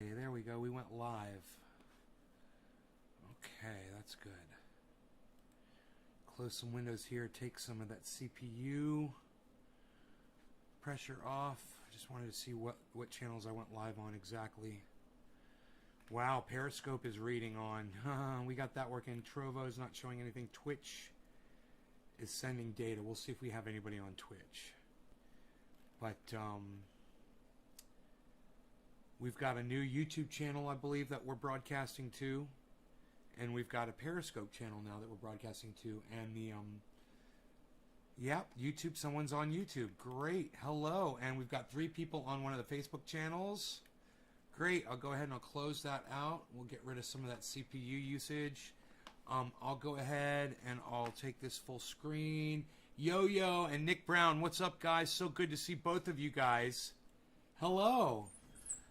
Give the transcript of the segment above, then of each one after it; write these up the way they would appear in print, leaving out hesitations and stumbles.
Okay, there we go. We went live. Okay, that's good. Close some windows here. Take some of that CPU pressure off. I just wanted to see what channels I went live on exactly. Wow, Periscope is reading on. We got that working. Trovo is not showing anything. Twitch is sending data. We'll see if we have anybody on Twitch. But we've got a new YouTube channel, I believe, that we're broadcasting to. And we've got a Periscope channel now that we're broadcasting to. And the, yep, YouTube, someone's on YouTube. Great, hello. And we've got 3 people on one of the Facebook channels. Great, I'll go ahead and I'll close that out. We'll get rid of some of that CPU usage. I'll go ahead and I'll take this full screen. Yo-Yo and Nick Brown, what's up, guys? So good to see both of you guys. Hello.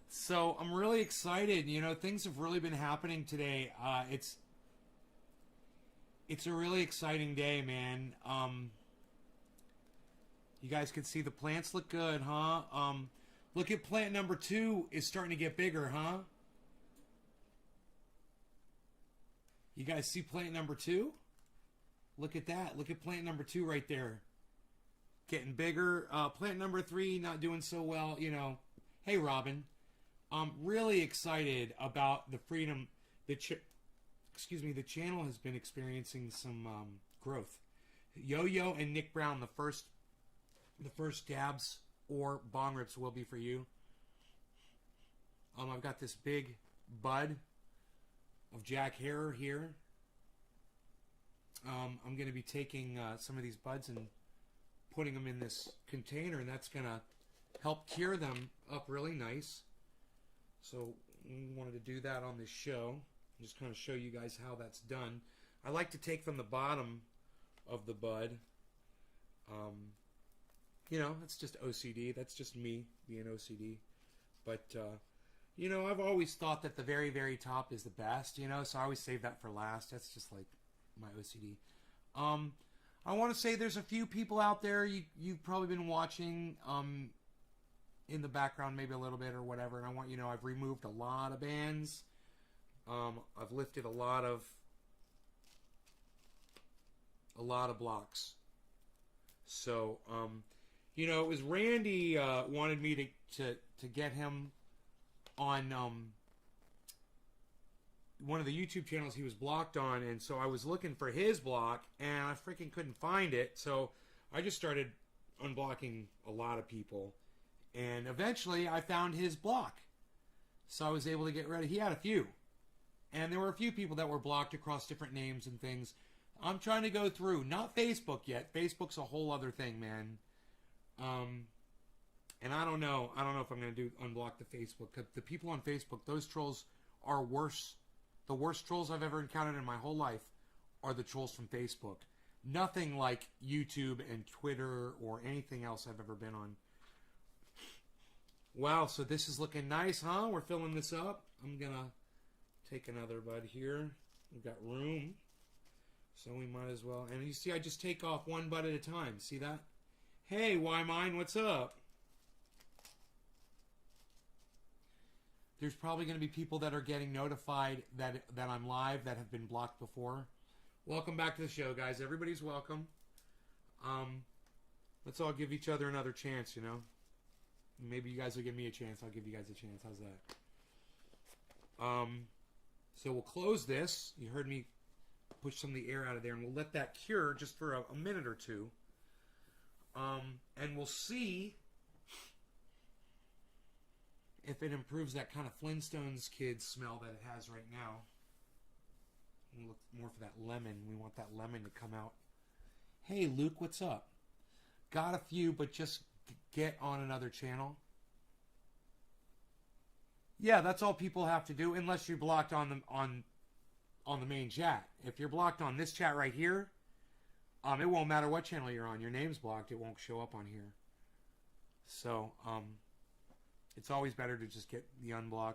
So I'm really excited. You know, things have really been happening today. It's a really exciting day, man. You guys can see the plants look good, huh? Look at plant number 2 is starting to get bigger, huh? You guys see plant number 2? Look at that. Look at plant number 2 right there. Getting bigger. Plant number 3 not doing so well, you know. Hey, Robin. I'm really excited about the freedom. The channel has been experiencing some growth. Yo-Yo and Nick Brown, the first dabs or bong rips will be for you. I've got this big bud of Jack Herer here. I'm going to be taking some of these buds and putting them in this container, and that's going to help cure them up really nice. So we wanted to do that on this show. Just kind of show you guys how that's done. I like to take from the bottom of the bud. You know, that's just OCD. That's just me being OCD. But, you know, I've always thought that the very, very top is the best, you know, so I always save that for last. That's just like my OCD. I want to say there's a few people out there you've probably been watching in the background maybe a little bit or whatever, and I want you to know I've removed a lot of bands. I've lifted a lot of blocks. So, you know, it was Randy wanted me to get him on one of the YouTube channels he was blocked on, and so I was looking for his block, and I freaking couldn't find it, so I just started unblocking a lot of people, and eventually I found his block, so I was able to get rid of. He had a few, and there were a few people that were blocked across different names and things. I'm trying to go through, not Facebook yet. Facebook's a whole other thing, man. And I don't know if I'm going to unblock the Facebook. The people on Facebook, those trolls are worse. The worst trolls I've ever encountered in my whole life are the trolls from Facebook. Nothing like YouTube and Twitter or anything else I've ever been on. Wow, so this is looking nice, huh? We're filling this up. I'm going to take another bud here. We've got room. So we might as well. And you see, I just take off one bud at a time. See that? Hey, Why Mine, what's up? There's probably going to be people that are getting notified that I'm live that have been blocked before. Welcome back to the show, guys. Everybody's welcome. Let's all give each other another chance, you know. Maybe you guys will give me a chance. I'll give you guys a chance. How's that? So we'll close this. You heard me push some of the air out of there, and we'll let that cure just for a minute or two. And we'll see if it improves that kind of Flintstones Kids smell that it has right now. We'll look more for that lemon. We want that lemon to come out. Hey, Luke, what's up? Got a few, but just get on another channel. Yeah, that's all people have to do, unless you're blocked on the main chat. If you're blocked on this chat right here, it won't matter what channel you're on. Your name's blocked. It won't show up on here. So, it's always better to just get the unblock.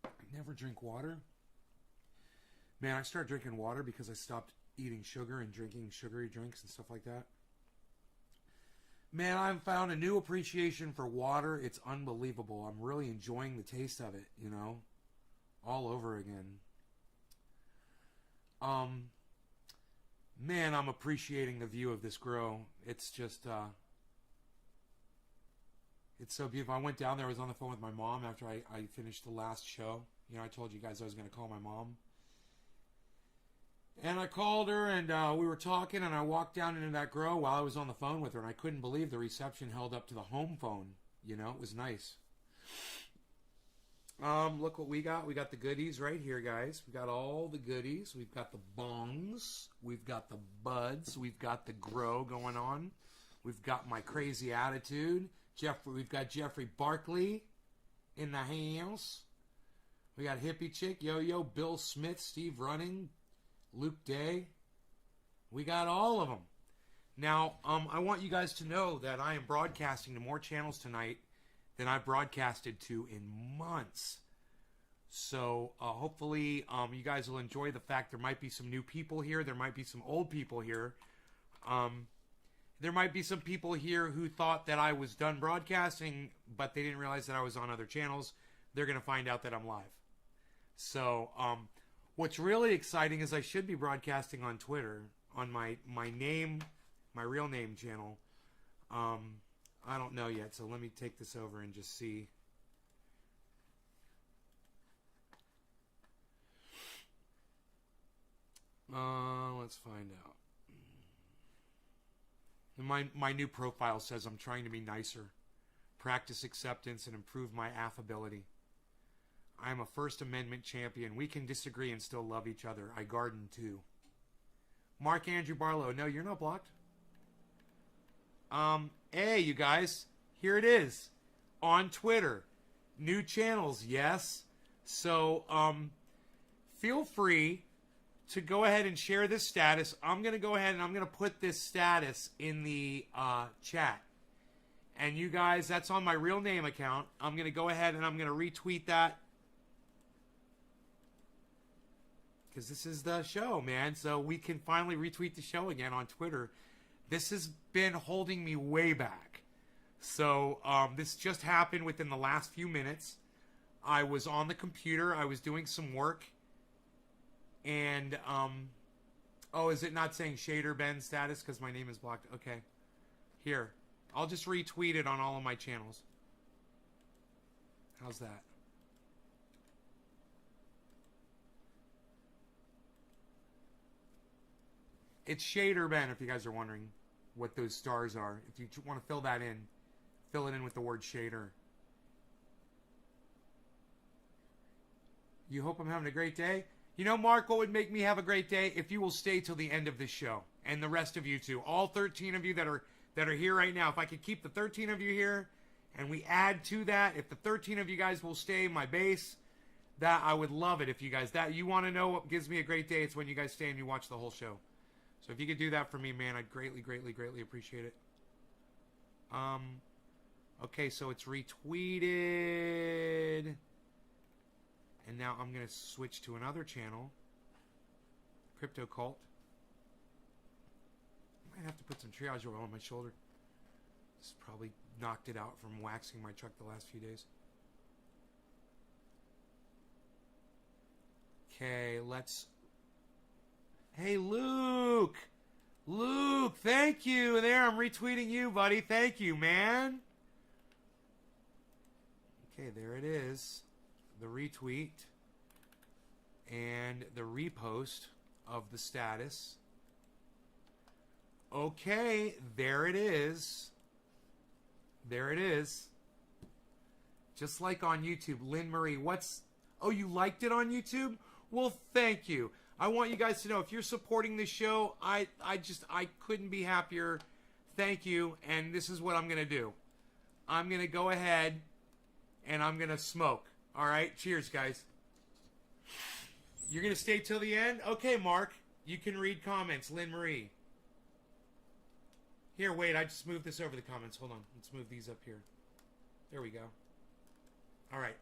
I never drink water. Man, I started drinking water because I stopped eating sugar and drinking sugary drinks and stuff like that. Man, I've found a new appreciation for water. It's unbelievable. I'm really enjoying the taste of it, you know, all over again. Um, Man, I'm appreciating the view of this grow. It's just, it's so beautiful. I went down there. I was on the phone with my mom after I finished the last show. You know, I told you guys I was going to call my mom. And I called her, and we were talking, and I walked down into that grow while I was on the phone with her, and I couldn't believe the reception held up to the home phone. You know, it was nice. Look what we got. We got the goodies right here, guys. We got all the goodies. We've got the bongs. We've got the buds. We've got the grow going on. We've got my crazy attitude. We've got Jeffrey Barkley in the house. We got Hippie Chick, Yo-Yo, Bill Smith, Steve Running, Luke Day. We got all of them. Now, I want you guys to know that I am broadcasting to more channels tonight than I've broadcasted to in months. So hopefully you guys will enjoy the fact there might be some new people here. There might be some old people here. There might be some people here who thought that I was done broadcasting, but they didn't realize that I was on other channels. They're going to find out that I'm live. So what's really exciting is I should be broadcasting on Twitter on my real name channel. I don't know yet, so let me take this over and just see. Let's find out. My new profile says I'm trying to be nicer, practice acceptance, and improve my affability. I am a First Amendment champion. We can disagree and still love each other. I garden too. Mark Andrew Barlow. No, you're not blocked. Hey, you guys. Here it is. On Twitter. New channels, yes. So, feel free to go ahead and share this status. I'm going to go ahead and I'm going to put this status in the chat. And you guys, that's on my real name account. I'm going to go ahead and I'm going to retweet that. Because this is the show, man. So we can finally retweet the show again on Twitter. This has been holding me way back. So this just happened within the last few minutes. I was on the computer. I was doing some work. And, oh, is it not saying Shader Ben status because my name is blocked? Okay. Here. I'll just retweet it on all of my channels. How's that? It's Shader Ben, if you guys are wondering what those stars are. If you want to fill that in, fill it in with the word Shader. You hope I'm having a great day? You know, Mark, what would make me have a great day? If you will stay till the end of this show. And the rest of you too. All 13 of you that are here right now. If I could keep the 13 of you here and we add to that, if the 13 of you guys will stay my base, that I would love it if you guys, that you want to know what gives me a great day, it's when you guys stay and you watch the whole show. So if you could do that for me, man, I'd greatly, greatly, greatly appreciate it. Okay, so it's retweeted. And now I'm going to switch to another channel. Crypto Cult. I might have to put some triage oil on my shoulder. This probably knocked it out from waxing my truck the last few days. Okay, let's... Hey, Luke! Luke, thank you! There, I'm retweeting you, buddy. Thank you, man. Okay, there it is. The retweet and the repost of the status. Okay, there it is. There it is. Just like on YouTube. Lynn Marie, oh, you liked it on YouTube? Well, thank you. I want you guys to know, if you're supporting this show, I couldn't be happier. Thank you. And this is what I'm going to do. I'm going to go ahead and I'm going to smoke. All right, cheers, guys. You're going to stay till the end? Okay, Mark. You can read comments. Lynn Marie. Here, wait. I just moved this over the comments. Hold on. Let's move these up here. There we go. All right.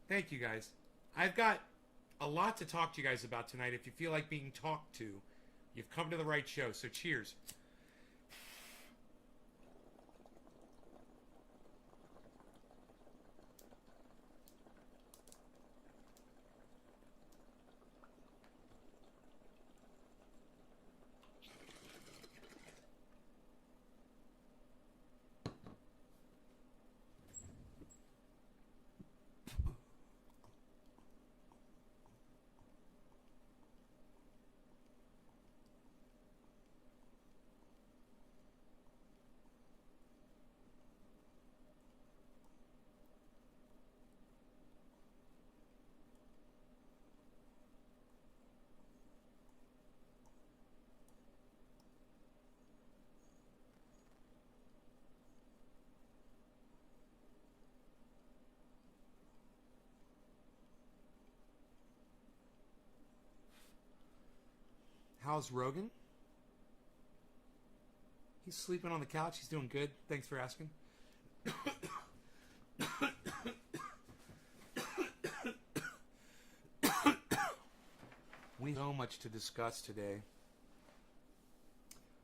Thank you, guys. I've got a lot to talk to you guys about tonight. If you feel like being talked to, you've come to the right show. So cheers. How's Rogan? He's sleeping on the couch. He's doing good. Thanks for asking. We have so much to discuss today.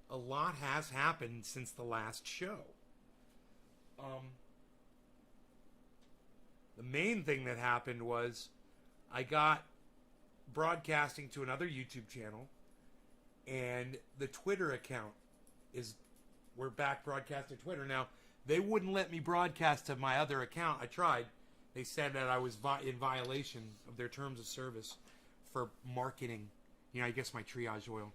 A lot has happened since the last show. The main thing that happened was I got broadcasting to another YouTube channel, and the Twitter account we're back broadcasting to Twitter. Now, they wouldn't let me broadcast to my other account. I tried. They said that I was in violation of their terms of service for marketing, I guess my triage oil.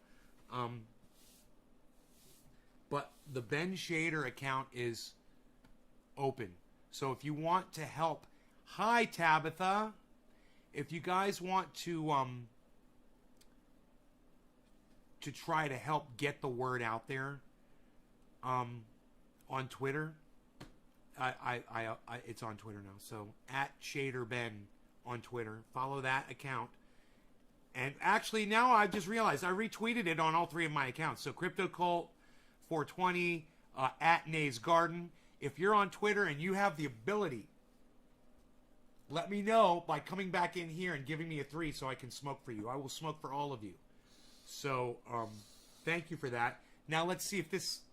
But the Ben Shader account is open. So if you want to help, hi Tabitha, if you guys want to try to help get the word out there, on Twitter, it's on Twitter now. So @ShaderBen on Twitter, follow that account. And actually, now I've just realized I retweeted it on all three of my accounts. So CryptoCult 420, @Nays Garden. If you're on Twitter and you have the ability, let me know by coming back in here and giving me a 3 so I can smoke for you. I will smoke for all of you. So, thank you for that. Now let's see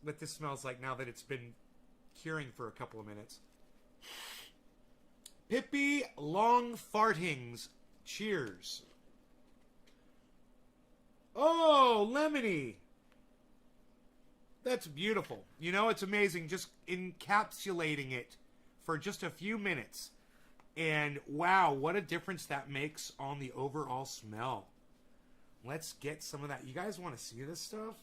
what this smells like now that it's been curing for a couple of minutes. Pippi Long Fartings. Cheers. Oh, lemony. That's beautiful. It's amazing just encapsulating it for just a few minutes. And wow, what a difference that makes on the overall smell. Let's get some of that. You guys want to see this stuff?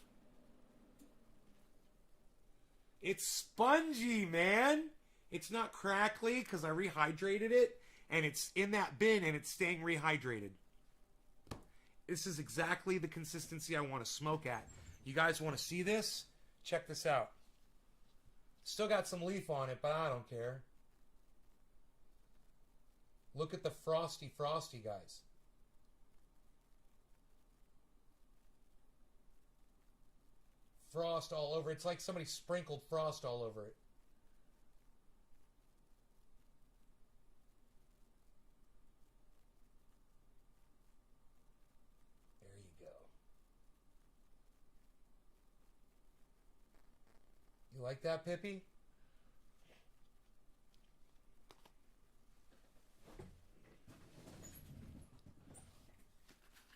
It's spongy, man. It's not crackly because I rehydrated it. And it's in that bin and it's staying rehydrated. This is exactly the consistency I want to smoke at. You guys want to see this? Check this out. Still got some leaf on it, but I don't care. Look at the frosty, guys. Frost all over. It's like somebody sprinkled frost all over it. There you go. You like that, Pippi?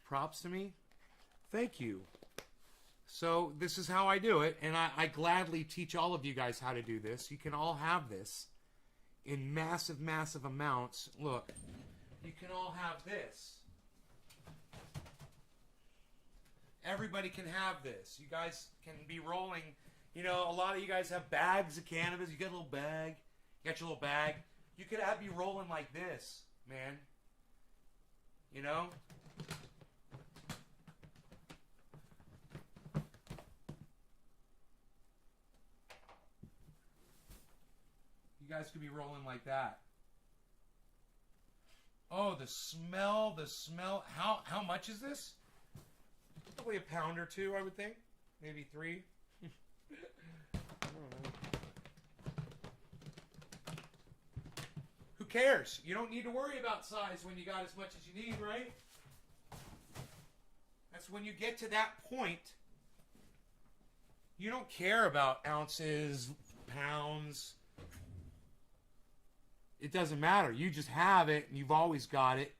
Props to me. Thank you. So this is how I do it, and I gladly teach all of you guys how to do this. You can all have this in massive, massive amounts. Look, you can all have this. Everybody can have this. You guys can be rolling. A lot of you guys have bags of cannabis. You got a little bag. You got your little bag. You could be rolling like this, man. You guys could be rolling like that. Oh, the smell. How much is this? Probably a pound or two, I would think. Maybe 3. I don't know. Who cares? You don't need to worry about size when you got as much as you need, right? That's when you get to that point. You don't care about ounces, pounds. It doesn't matter. You just have it, and you've always got it.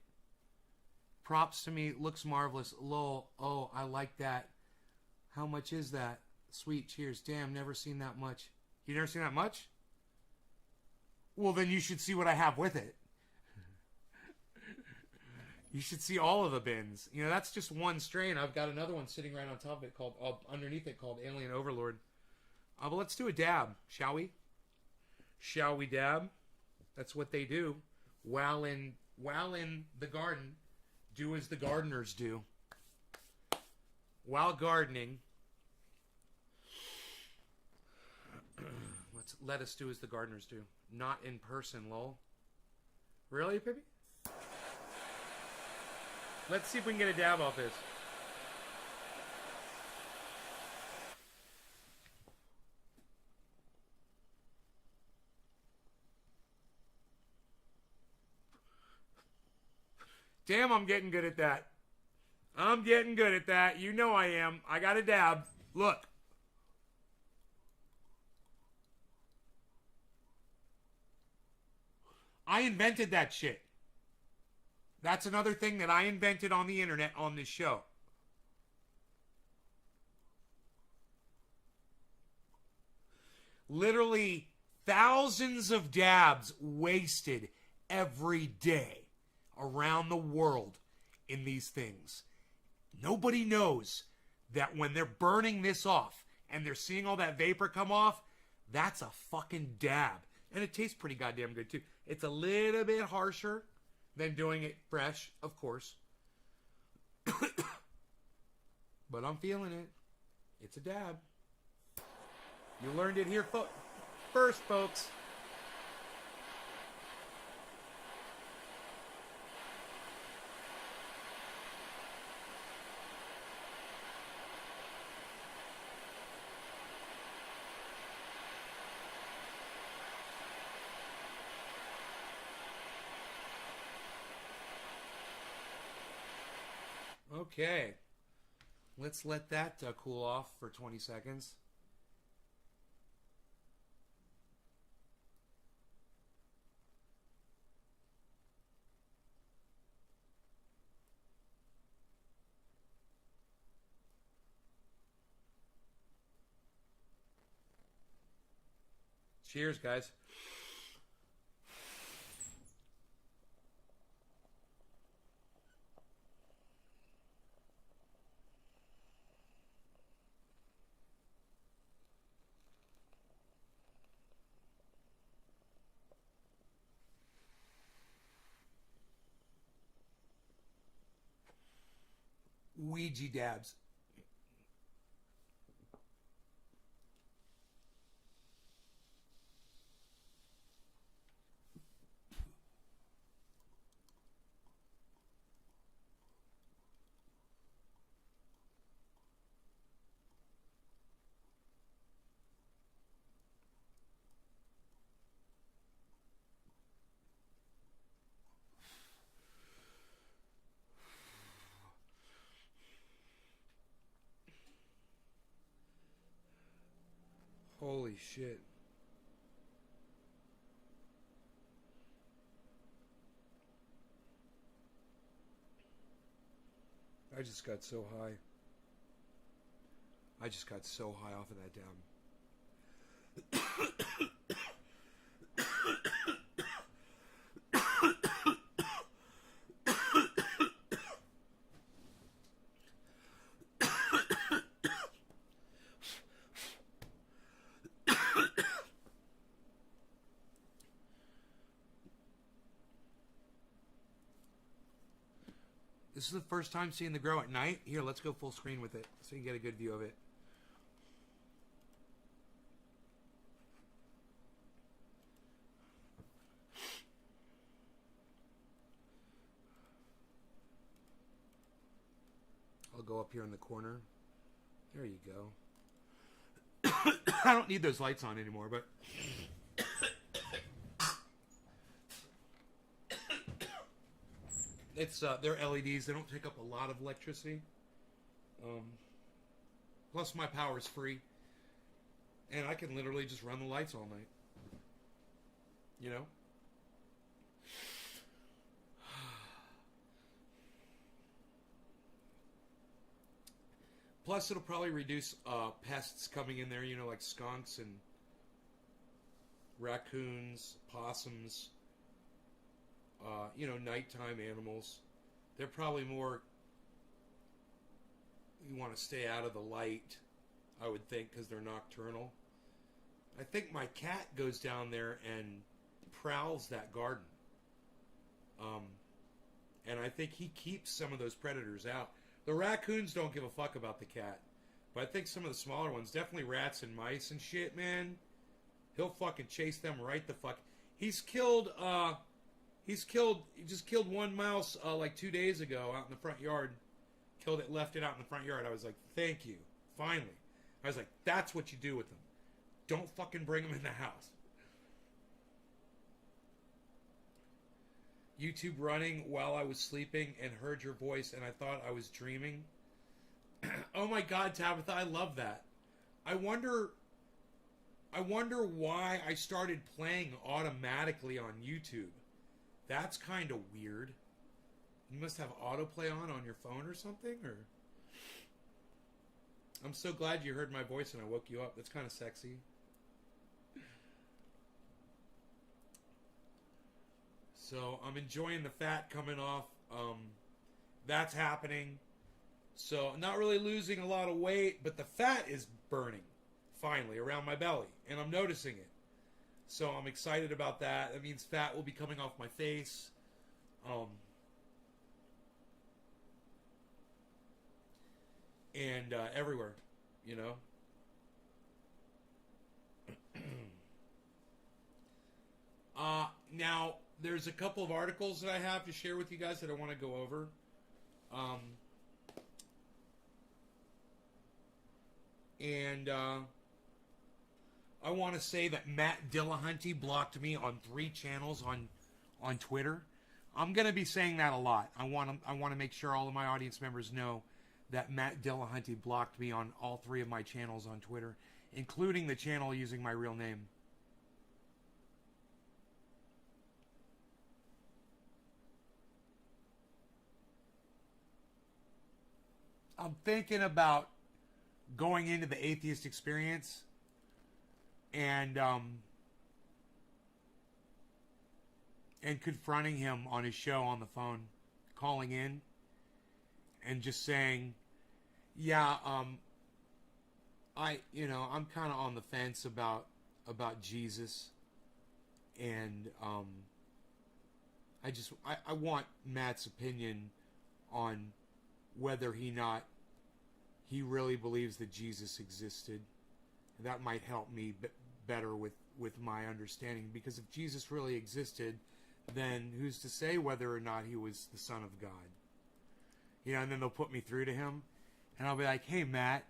Props to me. Looks marvelous. Lol. Oh, I like that. How much is that? Sweet. Cheers. Damn, never seen that much. You never seen that much? Well, then you should see what I have with it. You should see all of the bins. That's just one strain. I've got another one sitting right on top of it underneath it called Alien Overlord. But let's do a dab, shall we? Shall we dab? That's what they do. While in the garden, do as the gardeners do. While gardening, let us do as the gardeners do. Not in person, lol. Really, Pippi? Let's see if we can get a dab off this. Damn, I'm getting good at that. I'm getting good at that. You know I am. I got a dab. Look. I invented that shit. That's another thing that I invented on the internet on this show. Literally thousands of dabs wasted every day around the world in these things. Nobody knows that when they're burning this off and they're seeing all that vapor come off, that's a fucking dab. And it tastes pretty goddamn good too. It's a little bit harsher than doing it fresh, of course. But I'm feeling it. It's a dab. You learned it here first, folks. Okay. Let's let that cool off for 20 seconds. Cheers, guys. Ouija dabs. Holy shit. I just got so high. I just got so high off of that dab. This is the first time seeing the grow at night. Here, let's go full screen with it so you can get a good view of it. I'll go up here in the corner. There you go. I don't need those lights on anymore, but... It's they're LEDs. They don't take up a lot of electricity. Plus, my power is free, and I can literally just run the lights all night. You know. Plus, it'll probably reduce pests coming in there. You know, like skunks and raccoons, possums. You know, nighttime animals. They're probably more, you want to stay out of the light, I would think, because they're nocturnal. I think my cat goes down there and prowls that garden. And I think he keeps some of those predators out. The raccoons don't give a fuck about the cat. But I think some of the smaller ones, definitely rats and mice and shit, man. He'll fucking chase them right the fuck. He just killed one mouse like 2 days ago out in the front yard. Killed it, left it out in the front yard. I was like, thank you. Finally. I was like, that's what you do with them. Don't fucking bring them in the house. YouTube running while I was sleeping and heard your voice and I thought I was dreaming. Oh my God, Tabitha, I love that. I wonder why I started playing automatically on YouTube. That's kind of weird. You must have autoplay on your phone or something, or... I'm so glad you heard my voice and I woke you up. That's kind of sexy. So I'm enjoying the fat coming off. That's happening. So I'm not really losing a lot of weight, but the fat is burning finally around my belly, and I'm noticing it. So I'm excited about that. That means fat will be coming off my face. And everywhere, you know. Now, there's a couple of articles that I have to share with you guys that I want to go over. I want to say that Matt Dillahunty blocked me on 3 channels on Twitter. I'm going to be saying that a lot. I want to make sure all of my audience members know that Matt Dillahunty blocked me on all 3 of my channels on Twitter, including the channel using my real name. I'm thinking about going into the atheist experience and confronting him on his show on the phone, calling in and just saying, yeah, I'm kind of on the fence about Jesus, and I want Matt's opinion on whether he really believes that Jesus existed. That might help me better with my understanding, because if Jesus really existed, then who's to say whether or not he was the Son of God? You know, and then they'll put me through to him, and I'll be like, hey, Matt,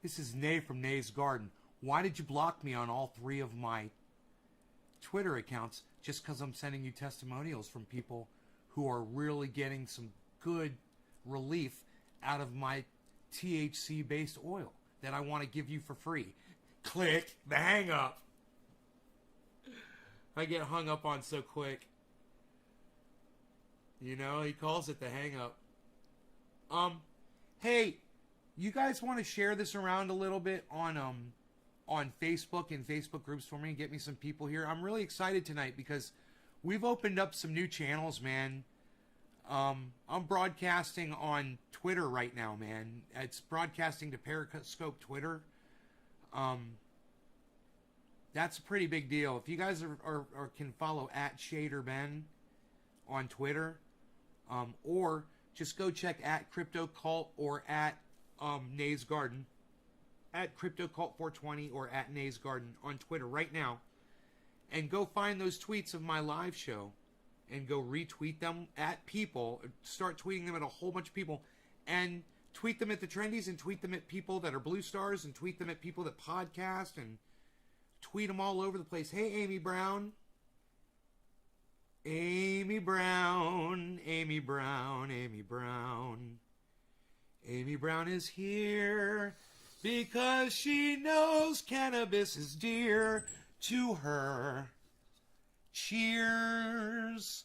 this is Nay from Nay's Garden. Why did you block me on all 3 of my Twitter accounts just because I'm sending you testimonials from people who are really getting some good relief out of my THC-based oil that I want to give you for free? Click the hang up. I get hung up on so quick. You know, he calls it the hang up. Hey, you guys want to share this around a little bit on Facebook and Facebook groups for me and get me some people here? I'm really excited tonight because we've opened up some new channels, man. I'm broadcasting on Twitter right now, man. It's broadcasting to Periscope Twitter. That's a pretty big deal. If you guys are can follow @ShaderBen on Twitter, or just go check @CryptoCult or @Nay's Garden, @CryptoCult420 or @Nay's Garden on Twitter right now, and go find those tweets of my live show and go retweet them at people. Start tweeting them at a whole bunch of people, and tweet them at the Trendies, and tweet them at people that are Blue Stars, and tweet them at people that podcast, and tweet them all over the place. Hey, Amy Brown. Amy Brown, Amy Brown, Amy Brown. Amy Brown is here because she knows cannabis is dear to her. Cheers.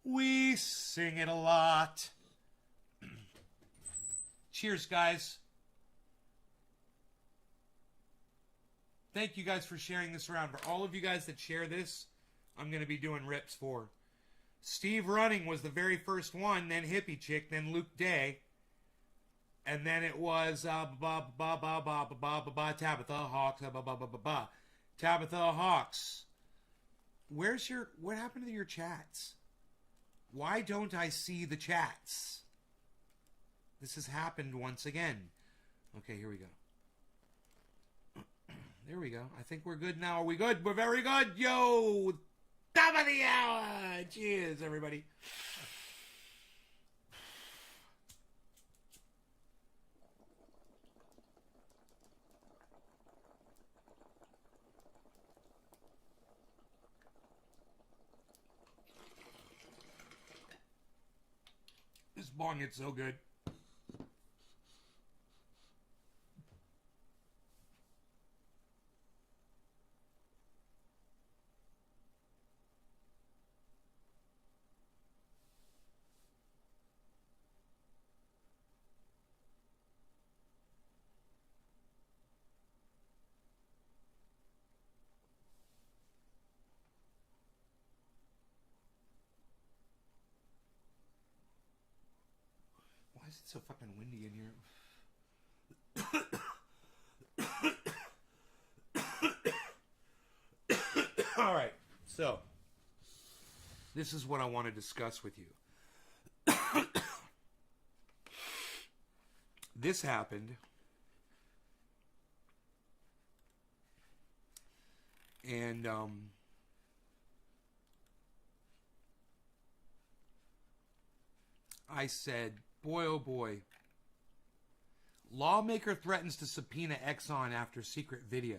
We sing it a lot. Cheers, guys. Thank you guys for sharing this around. For all of you guys that share this, I'm going to be doing rips for. Steve Running was the very first one, then Hippie Chick, then Luke Day. And then it was Tabitha Hawks. Tabitha Hawks. What happened to your chats? Why don't I see the chats? This has happened once again. Okay, here we go. There we go. I think we're good now. Are we good? We're very good. Yo! Top of the hour! Cheers, everybody. Bong, it's so good. Why is it so fucking windy in here? All right, so this is what I want to discuss with you. This happened, and I said, boy, oh boy, lawmaker threatens to subpoena Exxon after secret video.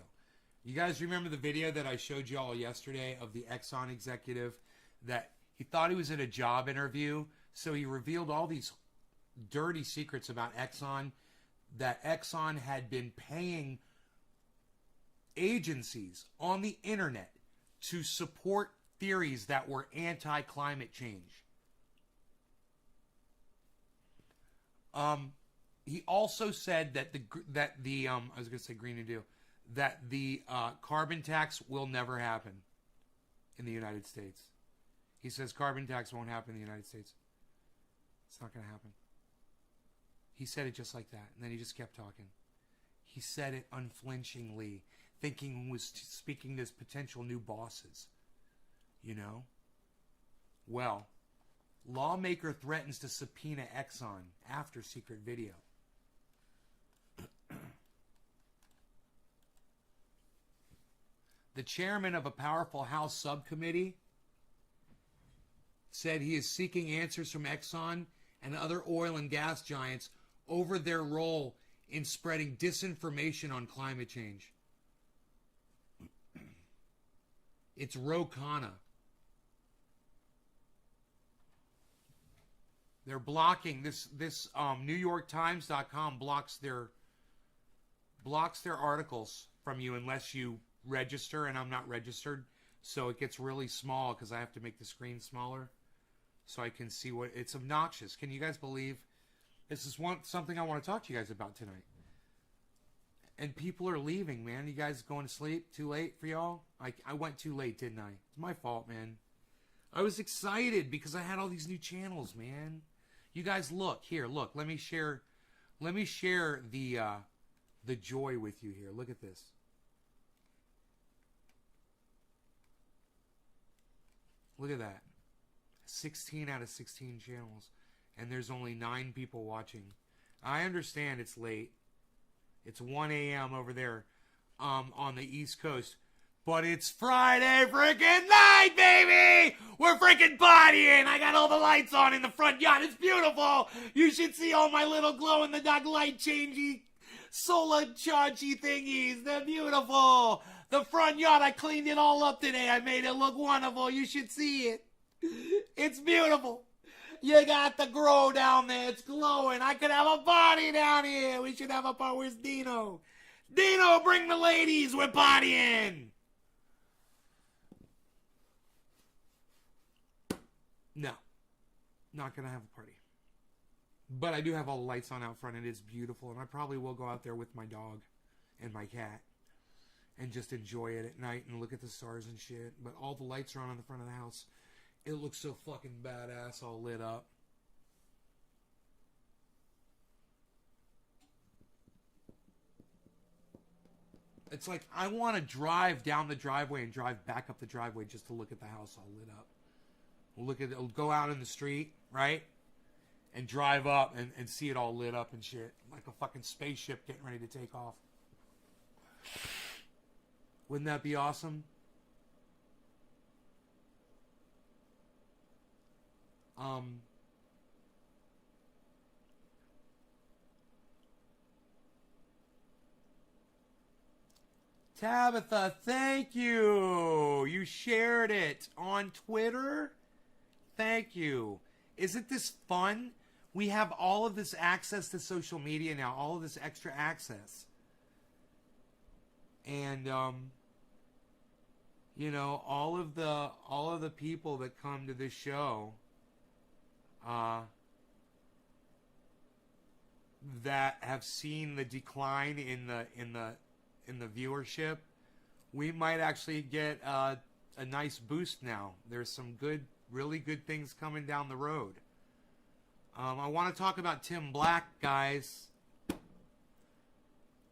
You guys remember the video that I showed you all yesterday of the Exxon executive that he thought he was in a job interview, so he revealed all these dirty secrets about Exxon, that Exxon had been paying agencies on the internet to support theories that were anti-climate change. He also said that I was going to say Green New Deal, that the carbon tax will never happen in the United States. He says carbon tax won't happen in the United States. It's not going to happen. He said it just like that, and then he just kept talking. He said it unflinchingly, thinking he was speaking to his potential new bosses. You know? Well, lawmaker threatens to subpoena Exxon after secret video. The chairman of a powerful House subcommittee said he is seeking answers from Exxon and other oil and gas giants over their role in spreading disinformation on climate change. It's Ro Khanna. They're blocking this NewYorkTimes.com blocks their articles from you unless you register, and I'm not registered, so it gets really small because I have to make the screen smaller so I can see what it's obnoxious. Can you guys believe this is something I want to talk to you guys about tonight? And people are leaving, man. You guys going to sleep? Too late for y'all? I went too late, didn't I? It's my fault, man. I was excited because I had all these new channels, man. You guys look. Let me share the joy with you here. Look at this. Look at that. 16 out of 16 channels. And there's only 9 people watching. I understand it's late. It's 1 a.m. over there on the East Coast. But it's Friday freaking night, baby! We're freaking partying! I got all the lights on in the front yard. It's beautiful! You should see all my little glow-in-the-dark light-changey, solar-chargey thingies. They're beautiful! The front yard, I cleaned it all up today. I made it look wonderful. You should see it. It's beautiful. You got the grow down there. It's glowing. I could have a party down here. We should have a party. Where's Dino? Dino, bring the ladies. We're partying. No. Not going to have a party. But I do have all the lights on out front. It is beautiful. And I probably will go out there with my dog and my cat and just enjoy it at night and look at the stars and shit. But all the lights are on the front of the house. It looks so fucking badass, all lit up. It's like I want to drive down the driveway and drive back up the driveway just to look at the house all lit up. We'll go out in the street, right? And drive up and see it all lit up and shit. Like a fucking spaceship getting ready to take off. Wouldn't that be awesome? Tabitha, thank you. You shared it on Twitter. Thank you. Isn't this fun? We have all of this access to social media now, all of this extra access. And you know, all of the people that come to this show that have seen the decline in the viewership, we might actually get a nice boost now. There's some really good things coming down the road. I want to talk about Tim Black, guys.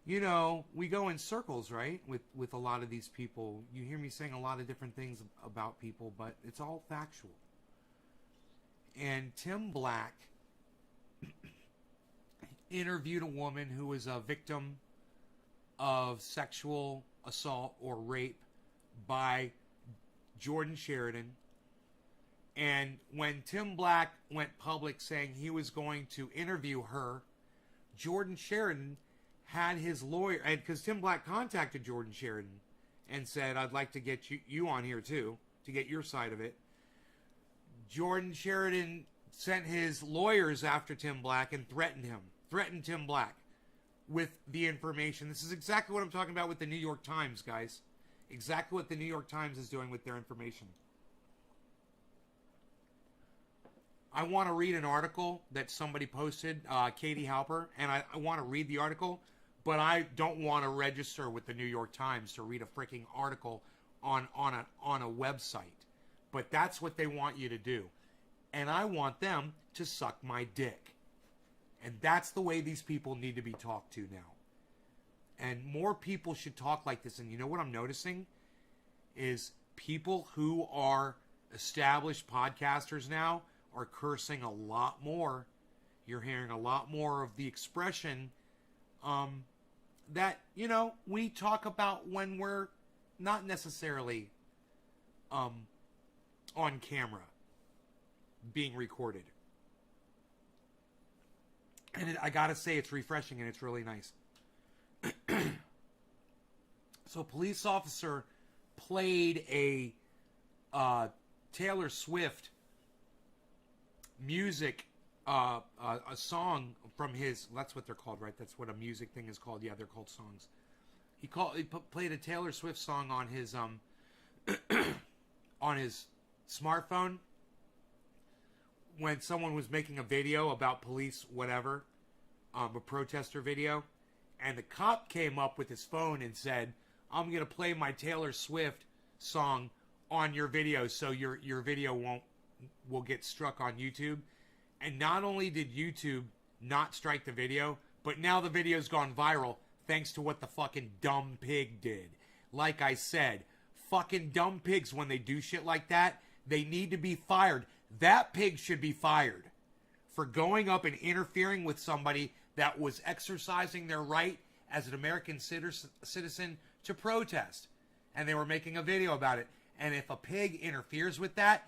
You know, we go in circles, right? With a lot of these people. You hear me saying a lot of different things about people, but it's all factual. And Tim Black interviewed a woman who was a victim of sexual assault or rape by Jordan Sheridan. And when Tim Black went public saying he was going to interview her, Jordan Sheridan had his lawyer, and because Tim Black contacted Jordan Sheridan and said, I'd like to get you on here too, to get your side of it. Jordan Sheridan sent his lawyers after Tim Black and threatened Tim Black with the information. This is exactly what I'm talking about with the New York Times, guys. Exactly what the New York Times is doing with their information. I want to read an article that somebody posted, Katie Halper, and I want to read the article, but I don't want to register with the New York Times to read a freaking article on a website. But that's what they want you to do. And I want them to suck my dick. And that's the way these people need to be talked to now. And more people should talk like this. And you know what I'm noticing? Is people who are established podcasters now are cursing a lot more. You're hearing a lot more of the expression that, you know, we talk about when we're not necessarily on camera being recorded. And I gotta say, it's refreshing and it's really nice. So, police officer played a Taylor Swift music, a song from his. That's what they're called, right? That's what a music thing is called. Yeah, they're called songs. He played a Taylor Swift song on his on his smartphone when someone was making a video about police, whatever, a protester video, and the cop came up with his phone and said, I'm going to play my Taylor Swift song on your video so your video will get struck on YouTube. And not only did YouTube not strike the video, but now the video's gone viral thanks to what the fucking dumb pig did. Like I said, fucking dumb pigs, when they do shit like that, they need to be fired. That pig should be fired for going up and interfering with somebody that was exercising their right as an American citizen to protest. And they were making a video about it. And if a pig interferes with that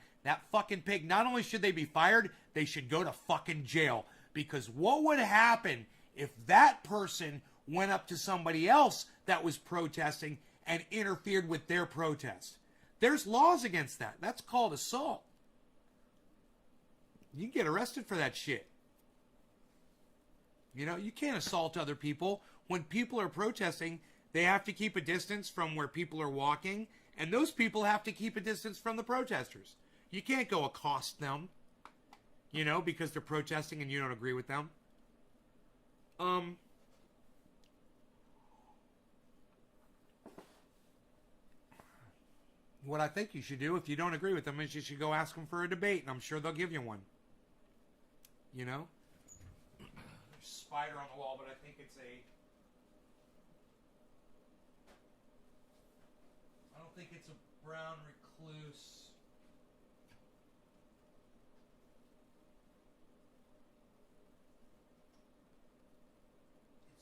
fucking pig, not only should they be fired, they should go to fucking jail. Because what would happen if that person went up to somebody else that was protesting and interfered with their protest? There's laws against that. That's called assault. You can get arrested for that shit. You know, you can't assault other people. When people are protesting, they have to keep a distance from where people are walking, and those people have to keep a distance from the protesters. You can't go accost them, you know, because they're protesting and you don't agree with them. What I think you should do, if you don't agree with them, is you should go ask them for a debate, and I'm sure they'll give you one. You know? There's a spider on the wall, but I think it's I don't think it's a brown recluse.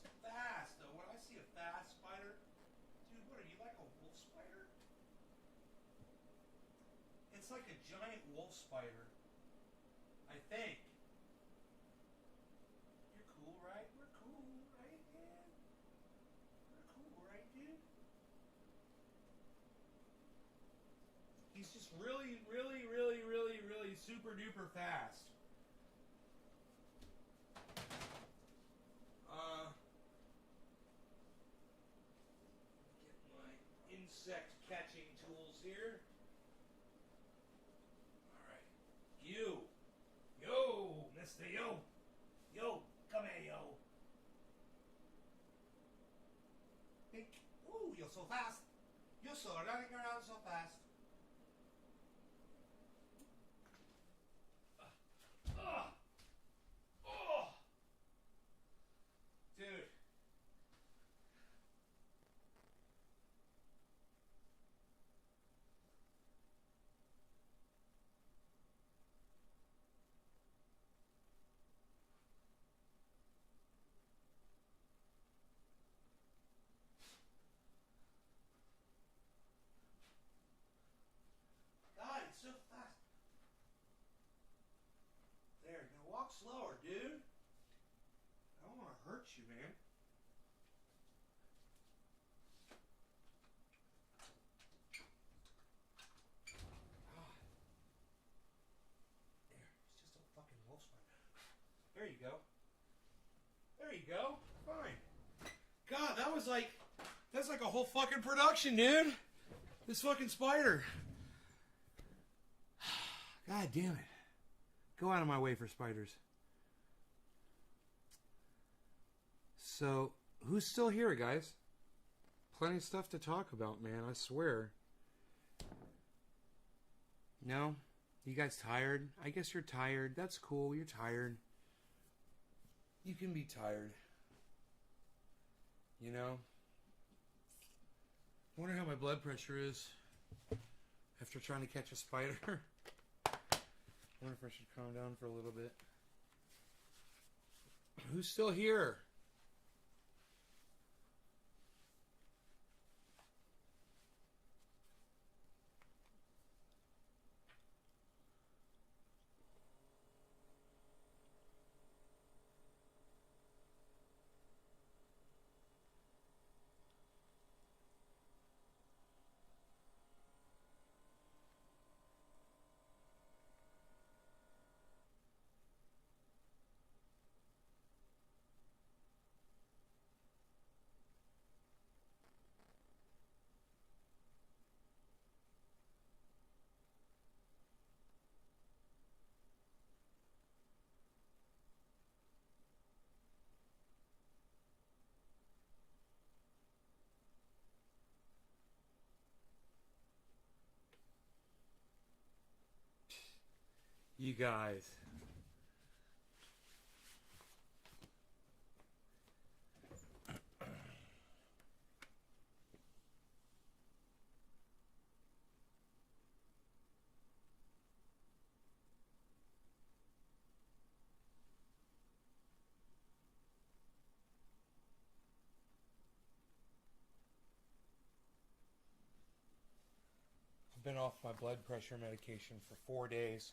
It's fast, though. When I see a fast spider, dude, what are you, like a wolf spider? It's like a giant wolf spider, I think. You're cool, right? We're cool, right, man? We're cool, right, dude? He's just really, really, really, really, really super duper fast. insect catching tools here. Alright. You! Yo! Mr. Yo! Yo! Come here, yo! Pink. Ooh, you're so fast! You're so running around so fast. Oh! Dude. God, it's so fast. There, now walk slower, dude. I don't want to hurt you, man. God. There, he's just a fucking wolf spider. There you go. There you go. Fine. God, that's like a whole fucking production, dude. This fucking spider. God damn it. Go out of my way for spiders. So, who's still here, guys? Plenty of stuff to talk about, man, I swear. No? You guys tired? I guess you're tired. That's cool, you're tired. You can be tired. You know? I wonder how my blood pressure is after trying to catch a spider. I wonder if I should calm down for a little bit. Who's still here? You guys. I've been off my blood pressure medication for 4 days.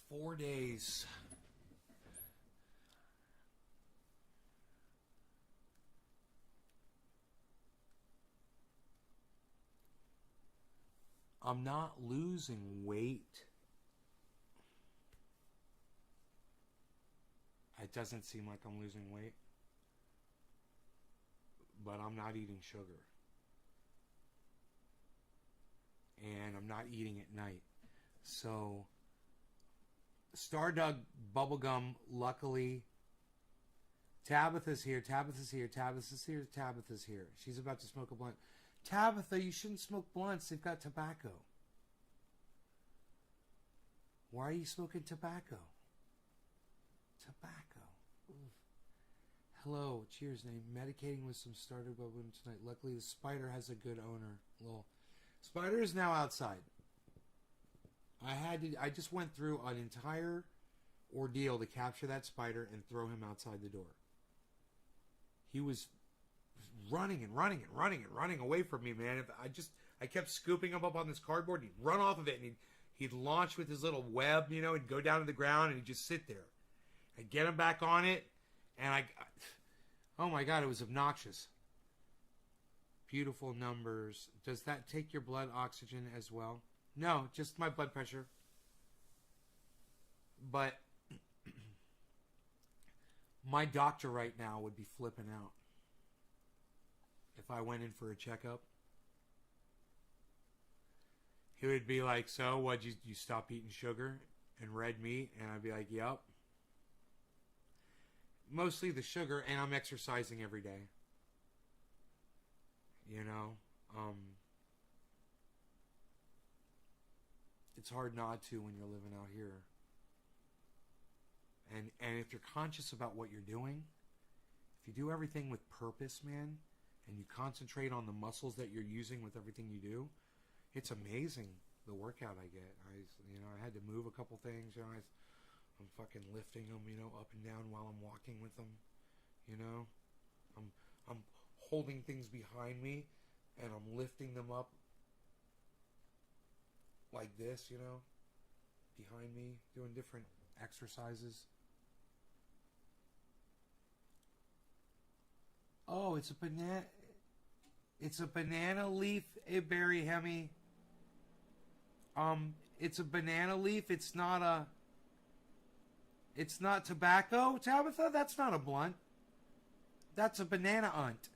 4 days. I'm not losing weight. It doesn't seem like I'm losing weight. But I'm not eating sugar. And I'm not eating at night. So, Stardug Bubblegum, luckily, Tabitha's here, Tabitha's here, Tabitha's here, Tabitha's here. She's about to smoke a blunt. Tabitha, you shouldn't smoke blunts. They've got tobacco. Why are you smoking tobacco? Tobacco. Oof. Hello, cheers, name. Medicating with some Stardug Bubblegum tonight. Luckily, the spider has a good owner. Lol. Spider is now outside. I just went through an entire ordeal to capture that spider and throw him outside the door. He was running and running and running and running away from me, man. I kept scooping him up on this cardboard, and he'd run off of it, and he'd launch with his little web, you know, and go down to the ground, and he'd just sit there. I'd get him back on it, and oh my God, it was obnoxious. Beautiful numbers. Does that take your blood oxygen as well? No, just my blood pressure. But my doctor right now would be flipping out if I went in for a checkup. He would be like, so what'd you stop eating sugar and red meat? And I'd be like, yep. Mostly the sugar, and I'm exercising every day. You know? It's hard not to when you're living out here. And if you're conscious about what you're doing, if you do everything with purpose, man, and you concentrate on the muscles that you're using with everything you do, it's amazing the workout I get. I had to move a couple things. I'm fucking lifting them, up and down while I'm walking with them. I'm holding things behind me, and I'm lifting them up like this, behind me, doing different exercises. Oh, it's a banana. It's a banana leaf, berry hemi. It's a banana leaf. It's not tobacco, Tabitha. That's not a blunt. That's a banana unt.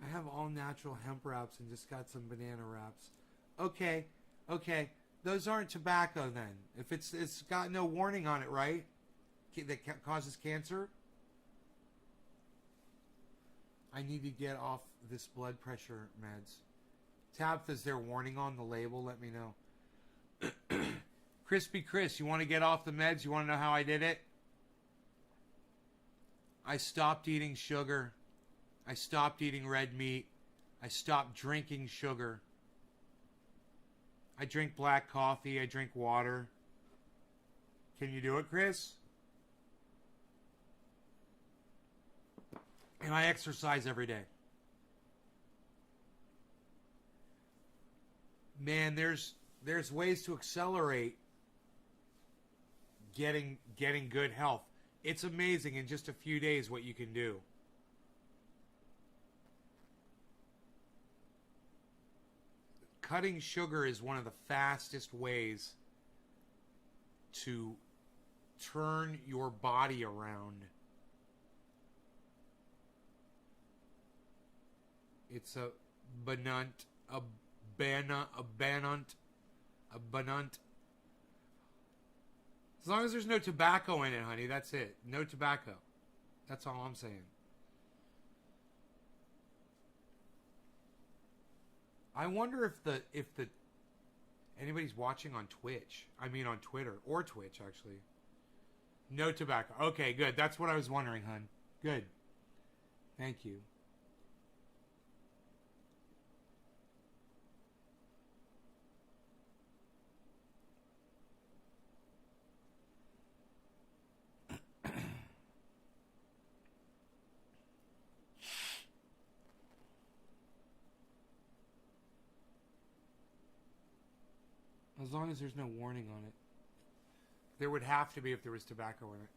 I have all natural hemp wraps and just got some banana wraps. Okay. Those aren't tobacco then. If it's got no warning on it, right? That causes cancer. I need to get off this blood pressure meds. Tabitha, is there warning on the label? Let me know. Crispy Chris, you want to get off the meds? You want to know how I did it? I stopped eating sugar. I stopped eating red meat. I stopped drinking sugar. I drink black coffee. I drink water. Can you do it, Chris? And I exercise every day. Man, there's ways to accelerate getting good health. It's amazing in just a few days what you can do. Cutting sugar is one of the fastest ways to turn your body around. It's a banant. As long as there's no tobacco in it, honey, that's it. No tobacco. That's all I'm saying. I wonder if the anybody's watching on Twitch. I mean on Twitter or Twitch actually. No tobacco. Okay, good. That's what I was wondering, hon. Good. Thank you. As long as there's no warning on it. There would have to be if there was tobacco in it.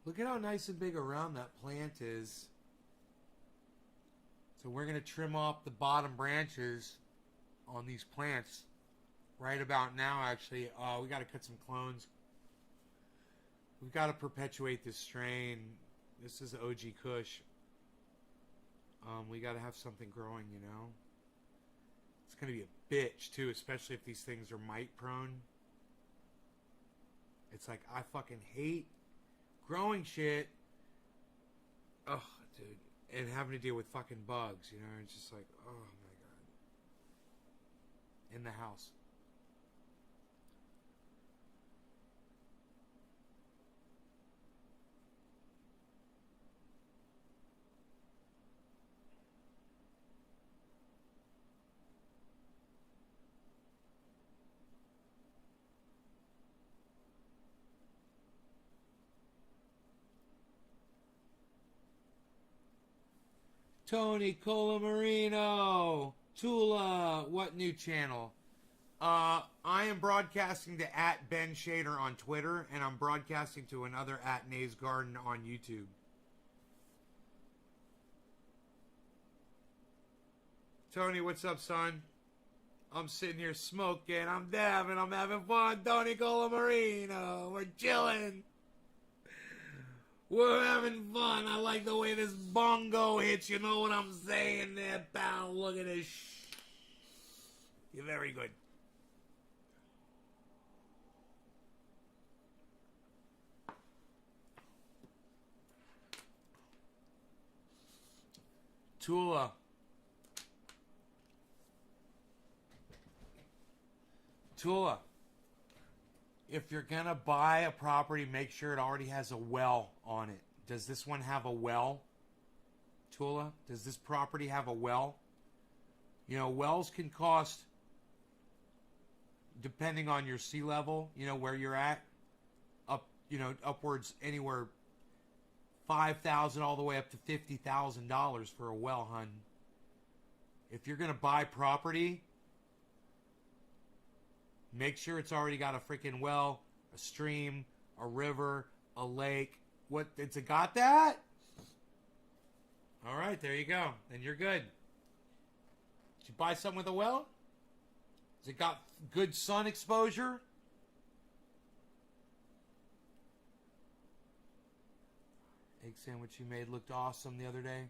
Look at how nice and big around that plant is. So we're going to trim off the bottom branches on these plants right about now, actually. We got to cut some clones. We've got to perpetuate this strain. This is OG Kush. We got to have something growing, It's going to be a bitch, too, especially if these things are mite prone. It's like, I fucking hate growing shit. Ugh, dude. And having to deal with fucking bugs, It's just like, oh my God. In the house. Tony Colamarino. Tula, what new channel? I am broadcasting to at Ben Shader on Twitter, and I'm broadcasting to another at Nays Garden on YouTube. Tony, what's up, son? I'm sitting here smoking. I'm dabbing. I'm having fun. Tony Colamarino. We're chilling. We're having fun. I like the way this bongo hits. You know what I'm saying there, pal? Look at this. You're very good. Tula. Tula. If you're going to buy a property, make sure it already has a well on it. Does this one have a well? Tula, does this property have a well? You know, wells can cost, depending on your sea level, you know, where you're at, up, you know, upwards anywhere $5,000 all the way up to $50,000 for a well, hun. If you're going to buy property, make sure it's already got a freaking well, a stream, a river, a lake. What, it's got that? All right, there you go. Then you're good. Did you buy something with a well? Has it got good sun exposure? Egg sandwich you made looked awesome the other day.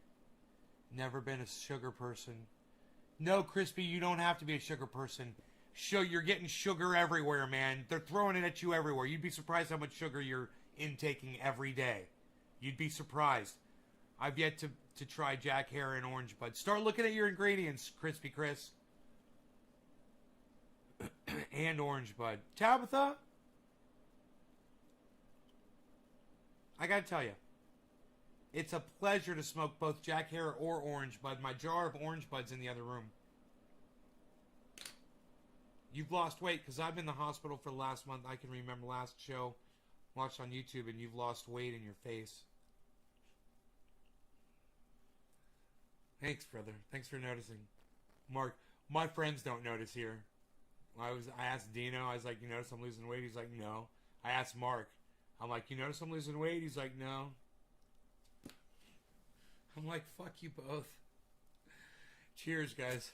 Never been a sugar person. No, Crispy, you don't have to be a sugar person. You're getting sugar everywhere, man. They're throwing it at you everywhere. You'd be surprised how much sugar you're intaking every day. You'd be surprised. I've yet to try Jack Herer and Orange Bud. Start looking at your ingredients, Crispy Chris. And Orange Bud. Tabitha? I gotta tell you, it's a pleasure to smoke both Jack Herer or Orange Bud. My jar of Orange Bud's in the other room. You've lost weight because I've been in the hospital for the last month. I can remember last show watched on YouTube, and you've lost weight in your face. Thanks, brother. Thanks for noticing. Mark, my friends don't notice here. I asked Dino, I was like, you notice I'm losing weight? He's like, no. I asked Mark, I'm like, you notice I'm losing weight? He's like, no. I'm like, fuck you both. Cheers, guys.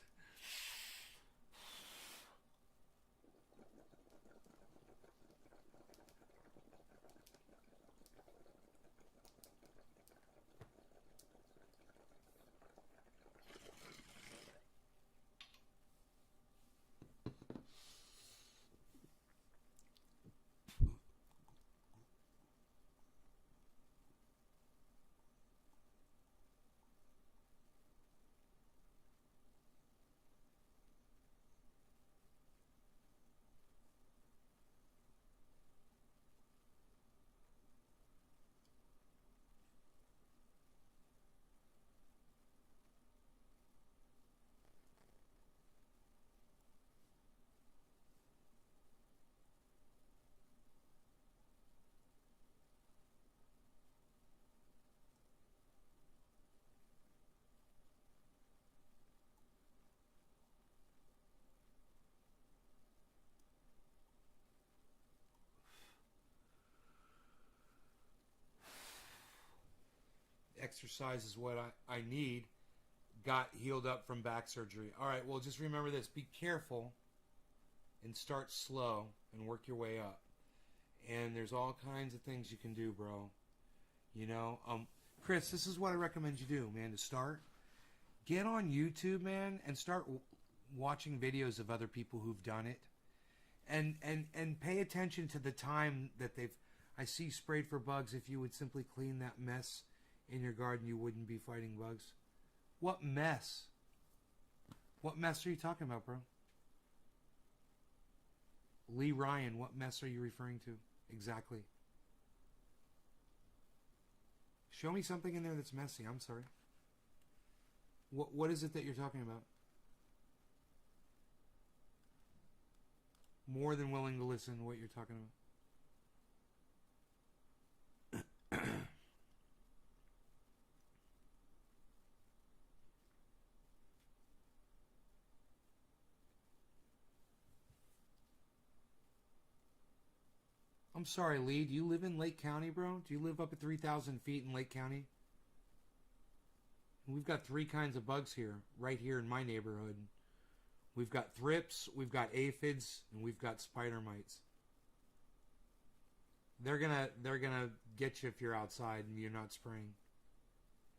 Exercise is what I need. Got healed up from back surgery. All right, well, just remember this. Be careful and start slow and work your way up. And there's all kinds of things you can do, bro. You know, Chris, this is what I recommend you do, man, to start. Get on YouTube, man, and start watching videos of other people who've done it. And pay attention to the time that I see sprayed for bugs. If you would simply clean that mess in your garden, you wouldn't be fighting bugs. What mess? What mess are you talking about, bro? Lee Ryan, what mess are you referring to exactly? Show me something in there that's messy. I'm sorry. What is it that you're talking about? More than willing to listen to what you're talking about. I'm sorry, Lee. Do you live in Lake County, bro? Do you live up at 3,000 feet in Lake County? We've got three kinds of bugs here, right here in my neighborhood. We've got thrips, we've got aphids, and we've got spider mites. They're gonna get you if you're outside and you're not spraying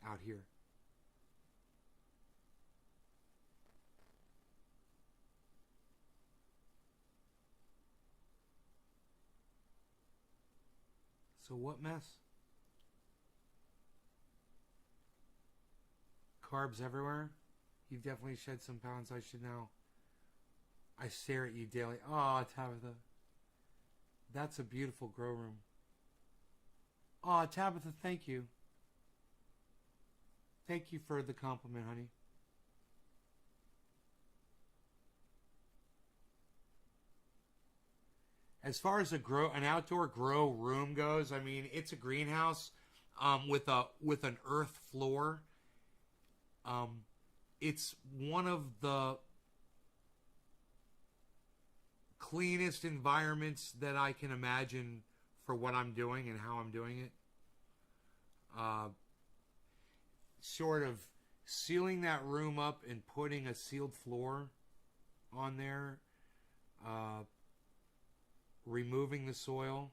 out here. So what mess? Carbs everywhere? You've definitely shed some pounds. I should know. I stare at you daily. Oh, Tabitha. That's a beautiful grow room. Oh, Tabitha, thank you. Thank you for the compliment, honey. As far as an outdoor grow room goes, I mean, it's a greenhouse with an earth floor. It's one of the cleanest environments that I can imagine for what I'm doing and how I'm doing it. Sort of sealing that room up and putting a sealed floor on there, removing the soil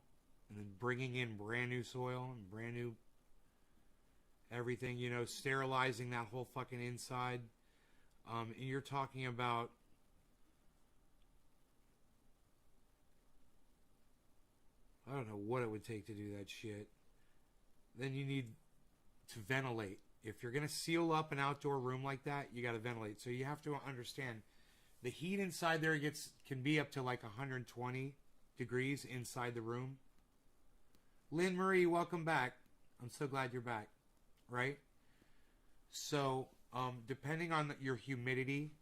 and then bringing in brand new soil and brand new everything, sterilizing that whole fucking inside. And you're talking about I don't know what it would take to do that shit. Then you need to ventilate. If you're going to seal up an outdoor room like that, you got to ventilate. So you have to understand the heat inside there can be up to like 120 degrees inside the room. Lynn Marie, welcome back. I'm so glad you're back. Right? So, depending on your humidity,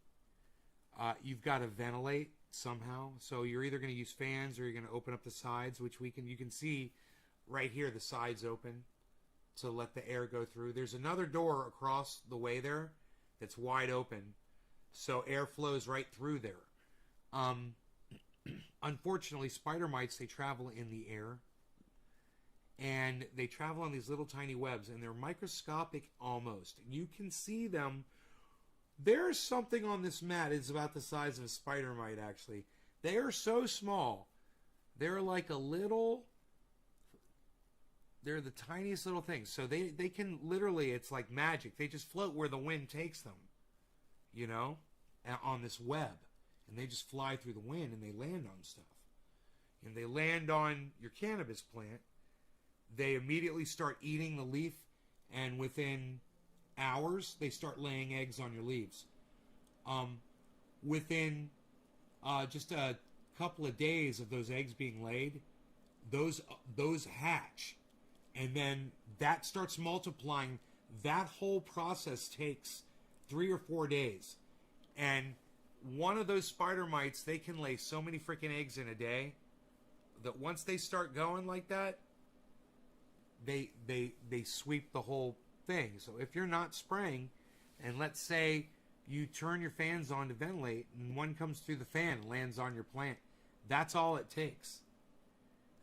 you've got to ventilate somehow. So you're either going to use fans or you're going to open up the sides, which you can see right here, the sides open to let the air go through. There's another door across the way there that's wide open, so air flows right through there. Unfortunately, spider mites, they travel in the air, and they travel on these little tiny webs, and they're microscopic almost. You can see them. There's something on this mat. It's about the size of a spider mite, actually. They are so small. They're like they're the tiniest little things. So they can literally, it's like magic. They just float where the wind takes them, on this web. And they just fly through the wind and they land on stuff. And they land on your cannabis plant. They immediately start eating the leaf, and within hours, they start laying eggs on your leaves. Within just a couple of days of those eggs being laid, those hatch, and then that starts multiplying. That whole process takes 3 or 4 days, and one of those spider mites, they can lay so many freaking eggs in a day that once they start going like that, they sweep the whole thing. So if you're not spraying, and let's say you turn your fans on to ventilate and one comes through the fan and lands on your plant, that's all it takes.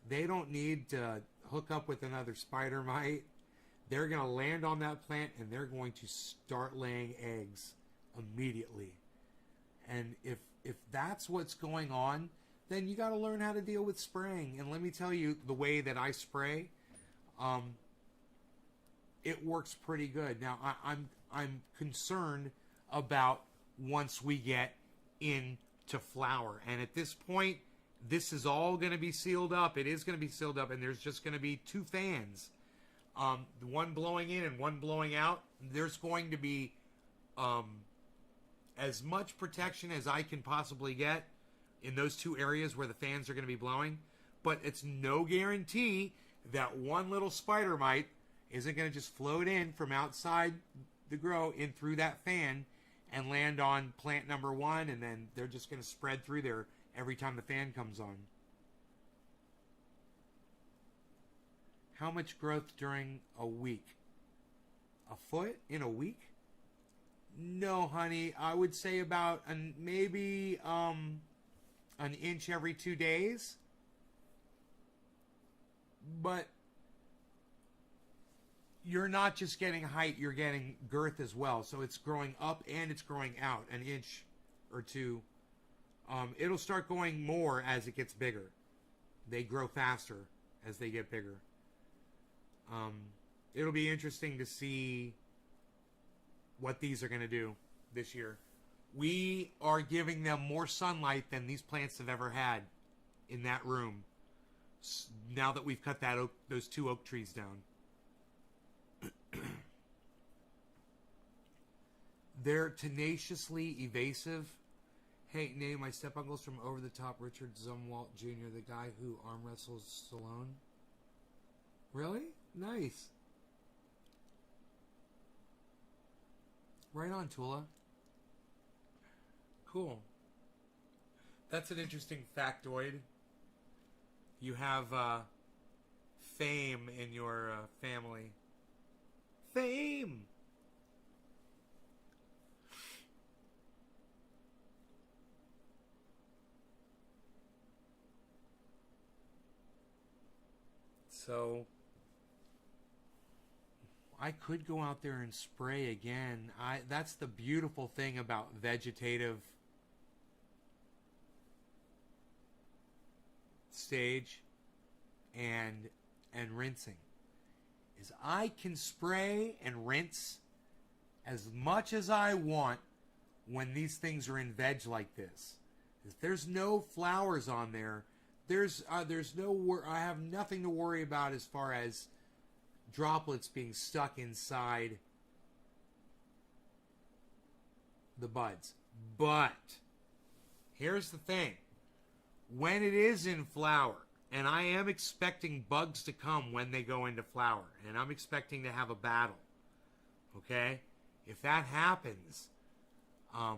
They don't need to hook up with another spider mite. They're going to land on that plant and they're going to start laying eggs immediately. And if that's what's going on, then you got to learn how to deal with spraying. And let me tell you, the way that I spray, it works pretty good. Now, I'm concerned about once we get into flower. And at this point, this is all going to be sealed up. It is going to be sealed up, and there's just going to be 2 fans. One blowing in and one blowing out. There's going to be as much protection as I can possibly get in those 2 areas where the fans are going to be blowing. But it's no guarantee that one little spider mite isn't going to just float in from outside the grow in through that fan and land on plant number 1, and then they're just going to spread through there every time the fan comes on. How much growth during a week? A foot in a week? No, honey. I would say about maybe an inch every 2 days. But you're not just getting height, you're getting girth as well. So it's growing up and it's growing out an inch or two. It'll start going more as it gets bigger. They grow faster as they get bigger. It'll be interesting to see what these are going to do this year. We are giving them more sunlight than these plants have ever had in that room. Now that we've cut those 2 oak trees down. They're tenaciously evasive. Hey, name my step-uncle's from Over the Top, Richard Zumwalt Jr., the guy who arm wrestles Stallone. Really? Nice. Right on, Tula. Cool. That's an interesting factoid. You have fame in your family. Fame! So I could go out there and spray again. That's the beautiful thing about vegetative stage and rinsing is I can spray and rinse as much as I want when these things are in veg like this. If there's no flowers on there, there's no I have nothing to worry about as far as droplets being stuck inside the buds. But here's the thing. When it is in flower, and I am expecting bugs to come when they go into flower, and I'm expecting to have a battle, okay? If that happens, I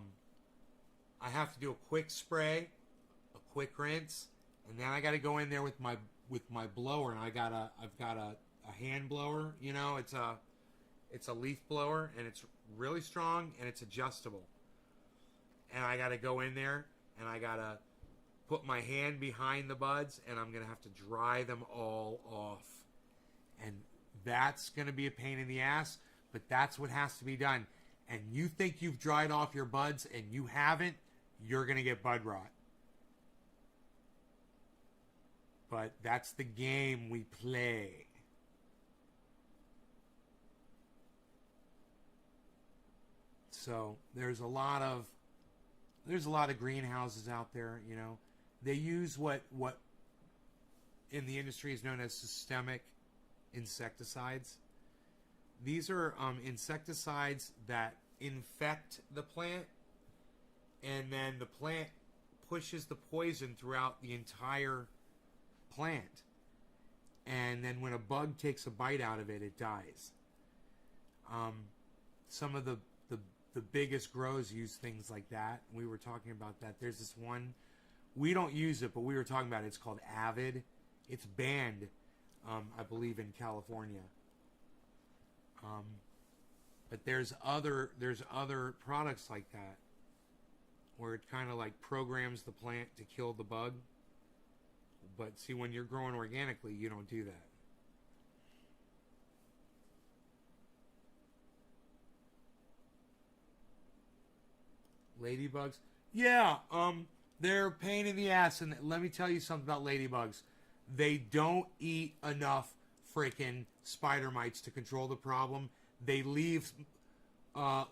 have to do a quick spray, a quick rinse, and then I got to go in there with my blower, and I've got a hand blower. You know, it's a leaf blower, and it's really strong, and it's adjustable. And I got to go in there, and I got to put my hand behind the buds, and I'm going to have to dry them all off. And that's going to be a pain in the ass, but that's what has to be done. And you think you've dried off your buds, and you haven't, you're going to get bud rot. But that's the game we play. So there's a lot of greenhouses out there, you know. They use what in the industry is known as systemic insecticides. These are insecticides that infect the plant, and then the plant pushes the poison throughout the entire plant. And then when a bug takes a bite out of it, it dies. Some of the biggest grows use things like that. We were talking about that. There's this one. We don't use it, but we were talking about it. It's called Avid. It's banned, I believe, in California. But there's other products like that where it kind of like programs the plant to kill the bug. But see, when you're growing organically, you don't do that. Ladybugs? Yeah, they're a pain in the ass, and let me tell you something about ladybugs. They don't eat enough freaking spider mites to control the problem. They leave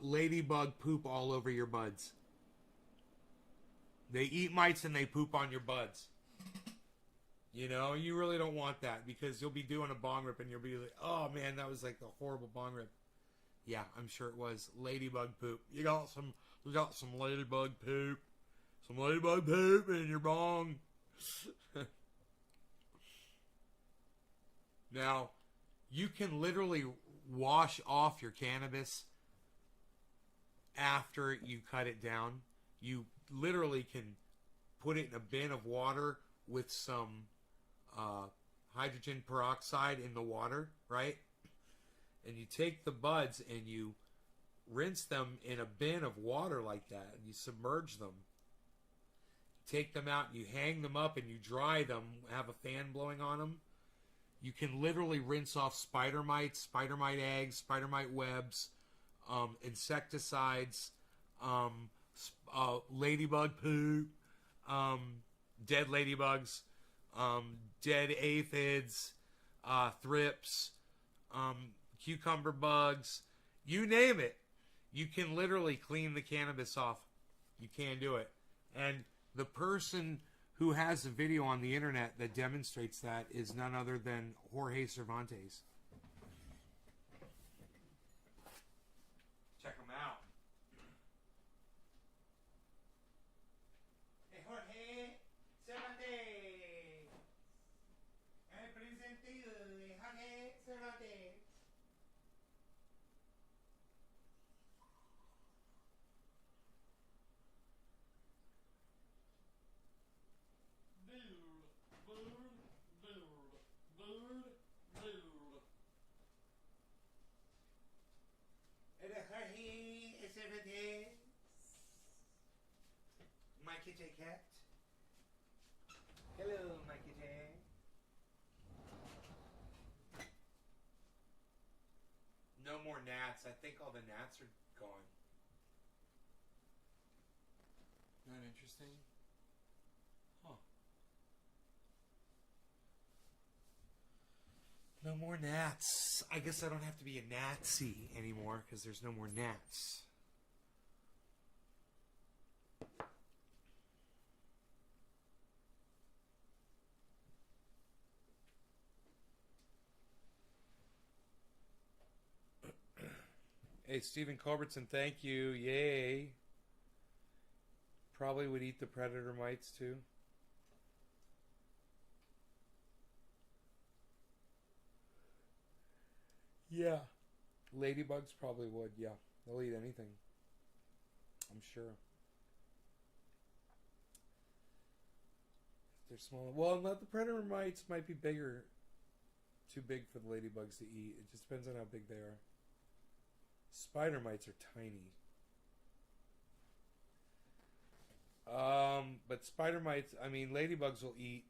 ladybug poop all over your buds. They eat mites and they poop on your buds. You know, you really don't want that, because you'll be doing a bong rip and you'll be like, oh man, that was like the horrible bong rip. Yeah, I'm sure it was. Ladybug poop. You got some ladybug poop. Some ladybug poop in your bong. Now, you can literally wash off your cannabis after you cut it down. You literally can put it in a bin of water with some hydrogen peroxide in the water, right? And you take the buds and you rinse them in a bin of water like that, and you submerge them. Take them out and you hang them up and you dry them, have a fan blowing on them. You can literally rinse off spider mites, spider mite eggs, spider mite webs, insecticides, ladybug poop, dead ladybugs, dead aphids, thrips, cucumber bugs, you name it. You can literally clean the cannabis off. You can do it. And the person who has a video on the internet that demonstrates that is none other than Jorge Cervantes. Check him out. Hey, Jorge Cervantes. I present to you Jorge Cervantes. My kitty cat. Hello, my kitty. No more gnats. I think all the gnats are gone. Not interesting? Huh. No more gnats. I guess I don't have to be a Nazi anymore because there's no more gnats. Hey, Stephen Culbertson, thank you. Yay. Probably would eat the predator mites too. Yeah. Ladybugs probably would, yeah. They'll eat anything. I'm sure. If they're small. Well, not the predator mites might be bigger. Too big for the ladybugs to eat. It just depends on how big they are. Spider mites are tiny. But spider mites, I mean, ladybugs will eat,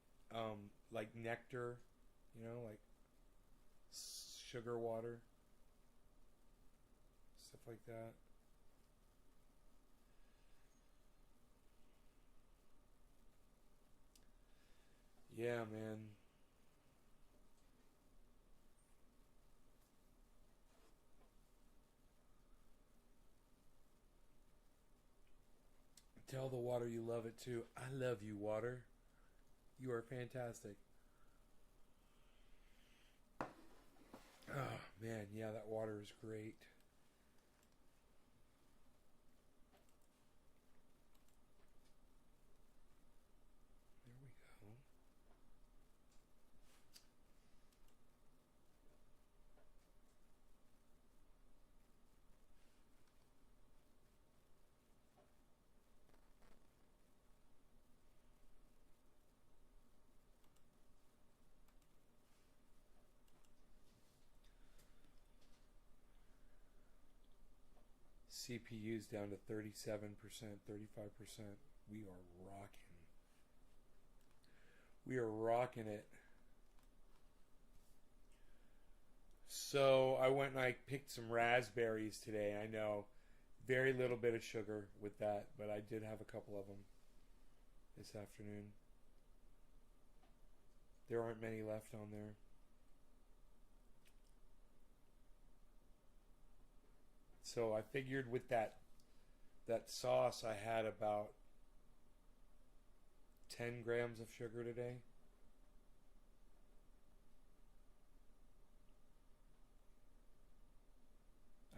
like nectar, you know, like sugar water, stuff like that. Yeah, man. Tell the water you love it too. I love you, water. You are fantastic. Oh, man. Yeah, that water is great. There we go. CPU's down to 37%, 35%. We are rocking. We are rocking it. So I went and I picked some raspberries today. I know, very little bit of sugar with that, but I did have a couple of them this afternoon. There aren't many left on there. So I figured with that sauce, I had about 10 grams of sugar today.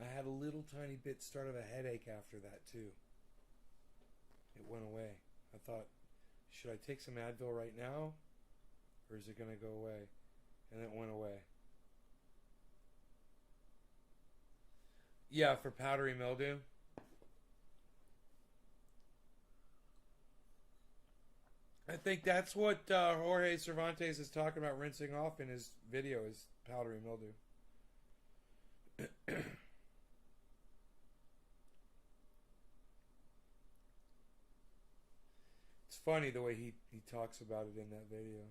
I had a little tiny bit start of a headache after that too. It went away. I thought, should I take some Advil right now? Or is it going to go away? And it went away. Yeah, for powdery mildew. I think that's what Jorge Cervantes is talking about rinsing off in his video is powdery mildew. It's funny the way he talks about it in that video.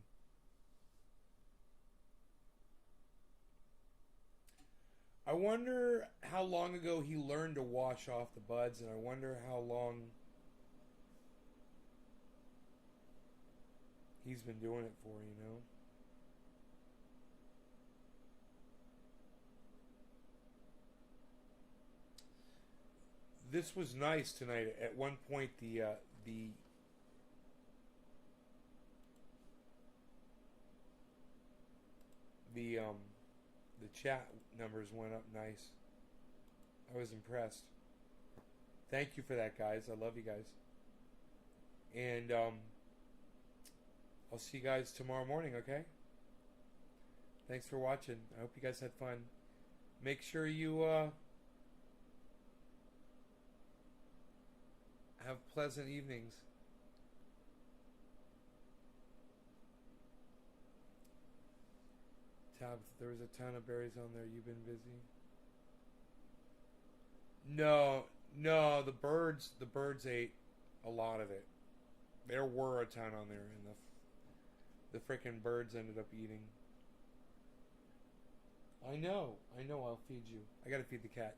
I wonder how long ago he learned to wash off the buds, and I wonder how long he's been doing it for, you know? This was nice tonight. At one point, the the chat numbers went up nice. I was impressed. Thank you for that, guys. I love you guys. And I'll see you guys tomorrow morning, okay? Thanks for watching. I hope you guys had fun. Make sure you have pleasant evenings. Tab, there was a ton of berries on there. You've been busy. No, the birds ate a lot of it. There were a ton on there, and the frickin' birds ended up eating. I know, I'll feed you. I gotta feed the cat.